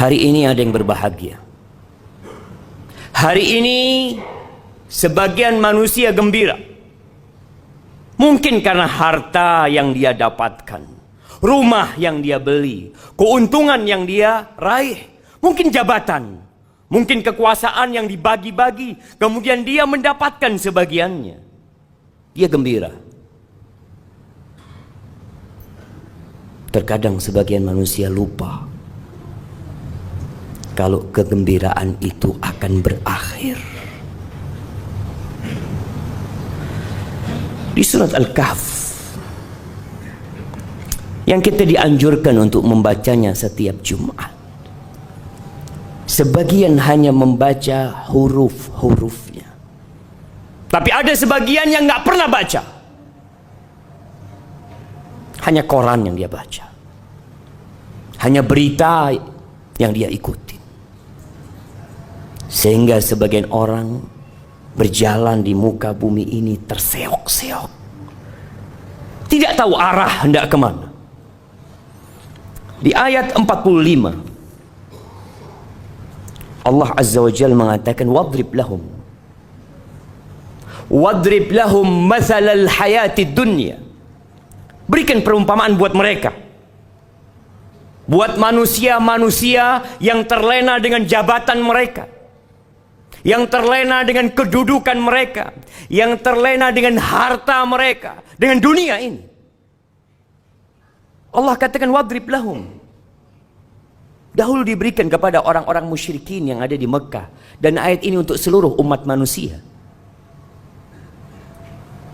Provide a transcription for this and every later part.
Hari ini ada yang berbahagia. Hari ini sebagian manusia gembira. Mungkin karena harta yang dia dapatkan, rumah yang dia beli, keuntungan yang dia raih, mungkin jabatan, mungkin kekuasaan yang dibagi-bagi, kemudian dia mendapatkan sebagiannya. Dia gembira. Terkadang sebagian manusia lupa kalau kegembiraan itu akan berakhir. Di surat Al-Kahf yang kita dianjurkan untuk membacanya setiap Jumat, sebagian hanya membaca huruf-hurufnya, tapi ada sebagian yang nggak pernah baca. Hanya koran yang dia baca, hanya berita yang dia ikuti, sehingga sebagian orang berjalan di muka bumi ini terseok-seok, tidak tahu arah hendak kemana. Di ayat 45 Allah Azza wa Jalla mengatakan, wadrib lahum mathalal hayatid dunya. Berikan perumpamaan buat mereka, buat manusia-manusia yang terlena dengan jabatan mereka, yang terlena dengan kedudukan mereka, yang terlena dengan harta mereka, dengan dunia ini. Allah katakan wadrib lahum. Dahulu diberikan kepada orang-orang musyrikin yang ada di Mekah, dan ayat ini untuk seluruh umat manusia.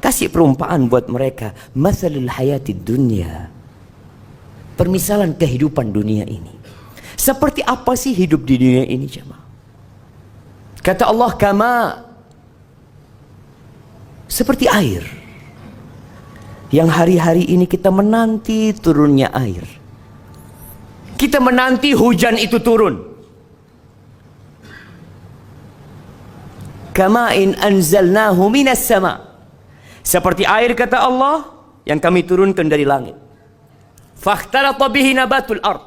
Kasih perumpamaan buat mereka, masalul hayatid dunya. Permisalan kehidupan dunia ini. Seperti apa sih hidup di dunia ini, jemaah? Kata Allah, kama, seperti air yang hari-hari ini kita menanti turunnya air. Kita menanti hujan itu turun. Kama in anzalnahu minas sama. Seperti air, kata Allah, yang kami turunkan dari langit. Fakhtalata bihi nabatul ard.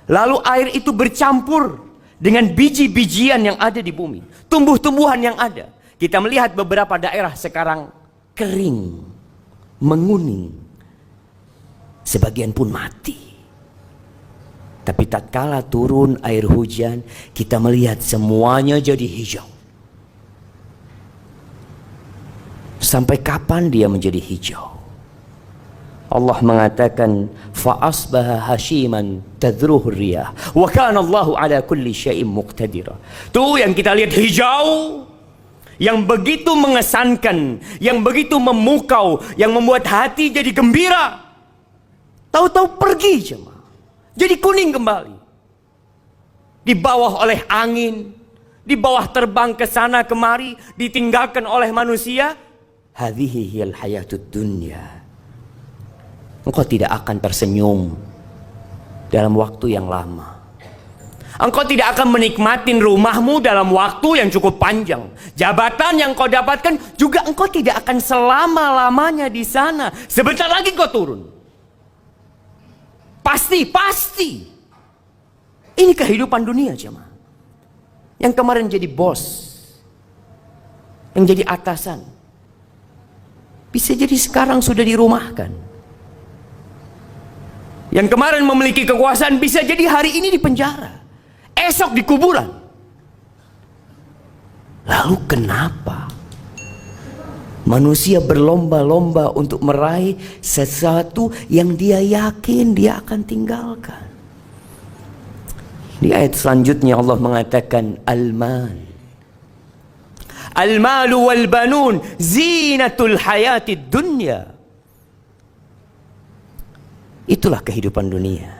Lalu air itu bercampur dengan biji-bijian yang ada di bumi, tumbuh-tumbuhan yang ada. Kita melihat beberapa daerah sekarang kering, menguning, sebagian pun mati. Tapi tatkala turun air hujan, kita melihat semuanya jadi hijau. Sampai kapan dia menjadi hijau? Allah mengatakan, fa asbaha hashiman tadruhu riyah wa kana Allahu ala kulli syai'in muqtadira. Tuh yang kita lihat hijau, yang begitu mengesankan, yang begitu memukau, yang membuat hati jadi gembira. Tahu-tahu pergi jemaah, jadi kuning kembali. Di bawah oleh angin, di bawah terbang ke sana kemari, ditinggalkan oleh manusia. Hadhihi hiyal hayatud dunya. Engkau tidak akan tersenyum dalam waktu yang lama. Engkau tidak akan menikmatin rumahmu dalam waktu yang cukup panjang. Jabatan yang kau dapatkan juga engkau tidak akan selama-lamanya di sana. Sebentar lagi kau turun. Pasti. Ini kehidupan dunia, jemaah. Yang kemarin jadi bos, yang jadi atasan, bisa jadi sekarang sudah dirumahkan. Yang kemarin memiliki kekuasaan bisa jadi hari ini di penjara, esok di kuburan. Lalu kenapa manusia berlomba-lomba untuk meraih sesuatu yang dia yakin dia akan tinggalkan? Di ayat selanjutnya Allah mengatakan, Al-malu wal banun zinatul hayatid dunya. Itulah kehidupan dunia.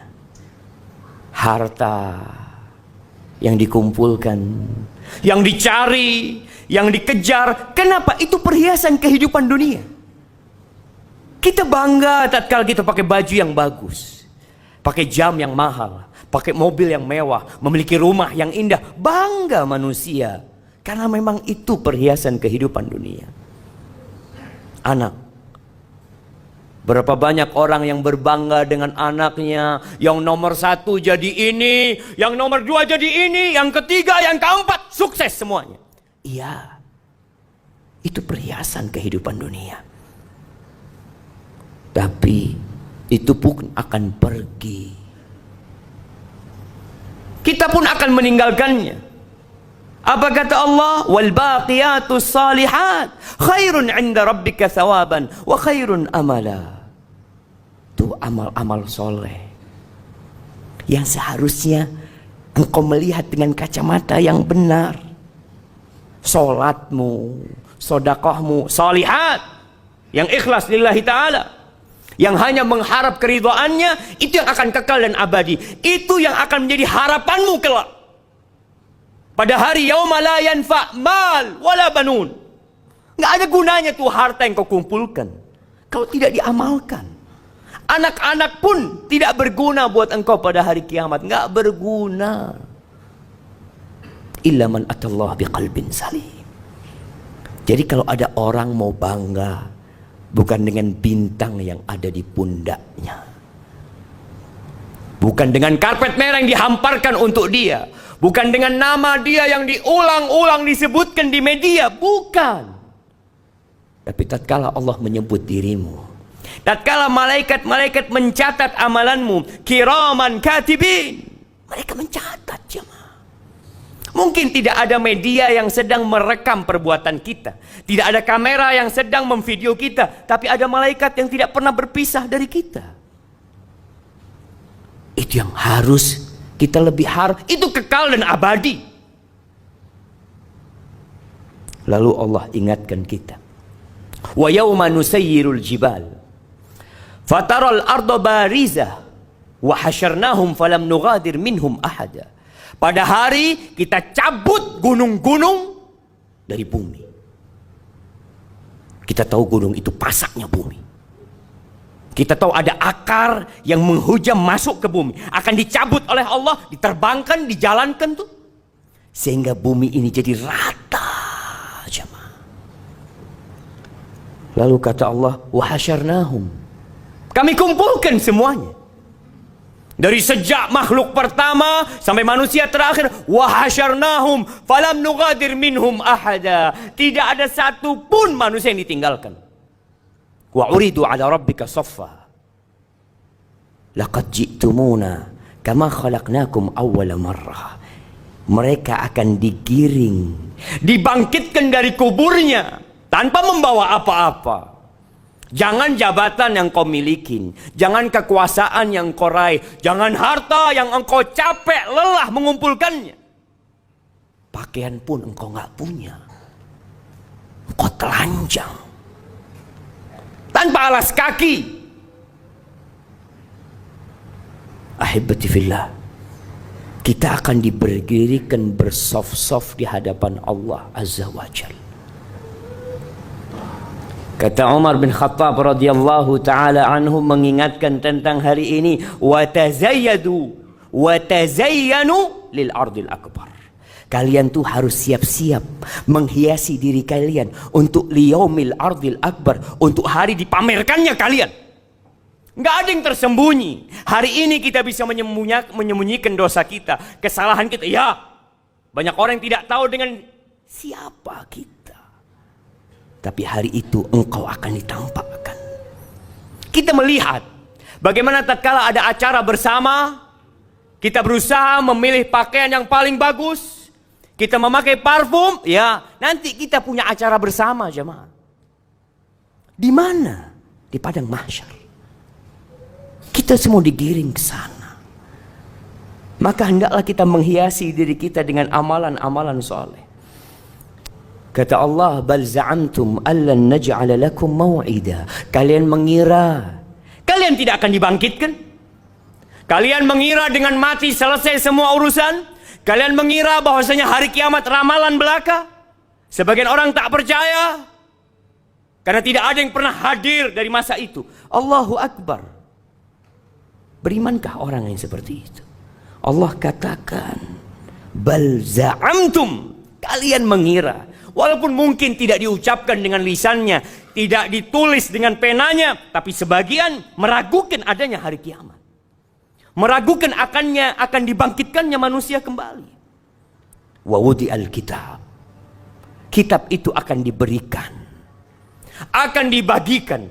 Harta yang dikumpulkan, yang dicari, yang dikejar. Kenapa? Itu perhiasan kehidupan dunia. Kita bangga tatkala kita pakai baju yang bagus, pakai jam yang mahal, pakai mobil yang mewah, memiliki rumah yang indah. Bangga manusia. Karena memang itu perhiasan kehidupan dunia. Anak Berapa banyak orang yang berbangga dengan anaknya, yang nomor 1 jadi ini, yang nomor 2 jadi ini, yang ketiga, yang keempat, sukses semuanya. Iya, itu perhiasan kehidupan dunia. Tapi itu pun akan pergi. Kita pun akan meninggalkannya. Apa kata Allah? Wal baqiyatus salihat khairun 'inda rabbika thawaban wa khairun amala. Itu amal-amal soleh yang seharusnya engkau melihat dengan kacamata yang benar. Solatmu, sodakohmu, salihat, yang ikhlas lillahi ta'ala, yang hanya mengharap keridhaannya, itu yang akan kekal dan abadi. Itu yang akan menjadi harapanmu kelak. Pada hari yauma la yanfa' mal wala banun. Nggak ada gunanya tuh harta yang kau kumpulkan kalau tidak diamalkan. Anak-anak pun tidak berguna buat engkau pada hari kiamat. Nggak berguna. Illa man atallah biqalbin salim. Jadi kalau ada orang mau bangga, bukan dengan bintang yang ada di pundaknya, bukan dengan karpet merah yang dihamparkan untuk dia, bukan dengan nama dia yang diulang-ulang disebutkan di media, bukan. Tapi tatkala Allah menyebut dirimu, tatkala malaikat-malaikat mencatat amalanmu, kiraman katibin, mereka mencatat, jemaah. Mungkin tidak ada media yang sedang merekam perbuatan kita, tidak ada kamera yang sedang memvideo kita, tapi ada malaikat yang tidak pernah berpisah dari kita. Itu yang harus kita lebih harap, itu kekal dan abadi. Lalu Allah ingatkan kita, wa yauma nusayyirul jibal fataral arda barizah wa hasyarnahum falam nughadir minhum ahada. Pada hari kita cabut gunung-gunung dari bumi. Kita tahu gunung itu pasaknya bumi. Kita tahu ada akar yang menghujam masuk ke bumi, akan dicabut oleh Allah, diterbangkan, dijalankan tuh, sehingga bumi ini jadi rata, jemaah. Lalu kata Allah, wa hasyarnahum, kami kumpulkan semuanya. Dari sejak makhluk pertama sampai manusia terakhir, wa hasyarnahum falam nughadir minhum ahada. Tidak ada satu pun manusia yang ditinggalkan. Wa uridu ala rabbika saffa laqad ji'tumuna kama khalaqnakum awwala marrah. Mereka akan digiring, dibangkitkan dari kuburnya tanpa membawa apa-apa. Jangan jabatan yang kau milikin, jangan kekuasaan yang kau raih, jangan harta yang engkau capek lelah mengumpulkannya. Pakaian pun engkau nggak punya, engkau telanjang, tanpa alas kaki. Ahibati fillah, kita akan diberdirikan bersaf-saf di hadapan Allah Azza wa Jalla. Kata Umar bin Khattab radhiyallahu taala anhu mengingatkan tentang hari ini, wa tazayyadu wa tazayyanu lil ardil akbar. Kalian tuh harus siap-siap menghiasi diri kalian untuk liyaumil ardil akbar, untuk hari dipamerkannya kalian. Nggak ada yang tersembunyi. Hari ini kita bisa menyembunyikan dosa kita, kesalahan kita. Ya, banyak orang yang tidak tahu dengan siapa kita. Tapi hari itu engkau akan ditampakkan. Kita melihat bagaimana tatkala ada acara bersama, kita berusaha memilih pakaian yang paling bagus, kita memakai parfum, ya nanti kita punya acara bersama, jemaah. Di mana? Di padang mahsyar. Kita semua digiring ke sana. Maka hendaklah kita menghiasi diri kita dengan amalan-amalan soleh. Kata Allah, bal za'amtum allan naj'ala lakum mau'ida. Kalian mengira kalian tidak akan dibangkitkan? Kalian mengira dengan mati selesai semua urusan? Kalian mengira bahwasanya hari kiamat ramalan belaka? Sebagian orang tak percaya karena tidak ada yang pernah hadir dari masa itu. Allahu Akbar. Berimankah orang yang seperti itu? Allah katakan, bal za'amtum, kalian mengira. Walaupun mungkin tidak diucapkan dengan lisannya, tidak ditulis dengan penanya, tapi sebagian meragukan adanya hari kiamat. Meragukan akan dibangkitkannya manusia kembali. Wa wudi'al kitab. Kitab itu akan diberikan, akan dibagikan.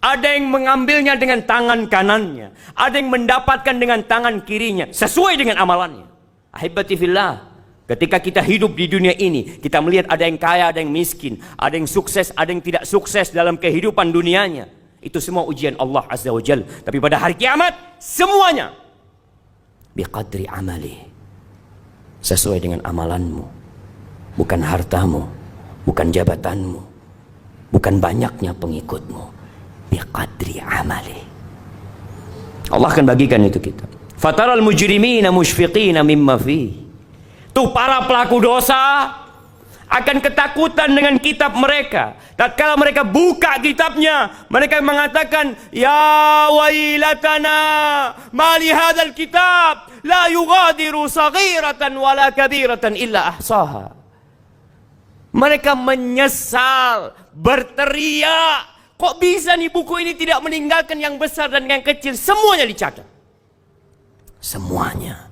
Ada yang mengambilnya dengan tangan kanannya, ada yang mendapatkan dengan tangan kirinya, sesuai dengan amalannya. Ahibati fillah, ketika kita hidup di dunia ini, kita melihat ada yang kaya, ada yang miskin, ada yang sukses, ada yang tidak sukses dalam kehidupan dunianya. Itu semua ujian Allah Azza wa Jal. Tapi pada hari kiamat, semuanya biqadri amali, sesuai dengan amalanmu, bukan hartamu, bukan jabatanmu, bukan banyaknya pengikutmu. Biqadri amali. Allah akan bagikan itu kita. Fataral mujrimina musyfiqina mimma fi. Tuh para pelaku dosa akan ketakutan dengan kitab mereka. Tatkala mereka buka kitabnya, mereka mengatakan, ya wailatana ma li hadzal kitab la yughadiru saghiratan wala kabiratan illa ahsaha. Mereka menyesal, berteriak, kok bisa nih buku ini tidak meninggalkan yang besar dan yang kecil, semuanya dicatat. Semuanya.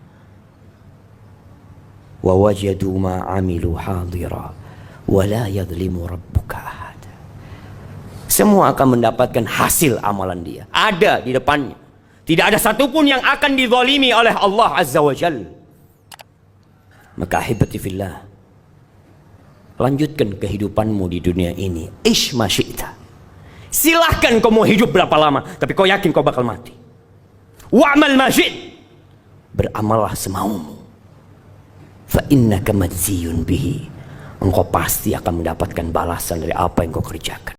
Wa wajadu ma amilu hadira wa la yadhlimu rabbuka ahad. Semua akan mendapatkan hasil amalan dia, ada di depannya. Tidak ada satupun yang akan dizalimi oleh Allah Azza wa Jalla. Maka ahibati fillah, lanjutkan kehidupanmu di dunia ini. Ish ma syi'ta. Silahkan kau mau hidup berapa lama, tapi kau yakin kau bakal mati. Wa'mal ma syi'ta. Beramallah semaumu. Fa innaka majziyun bihi. Engkau pasti akan mendapatkan balasan dari apa yang kau kerjakan.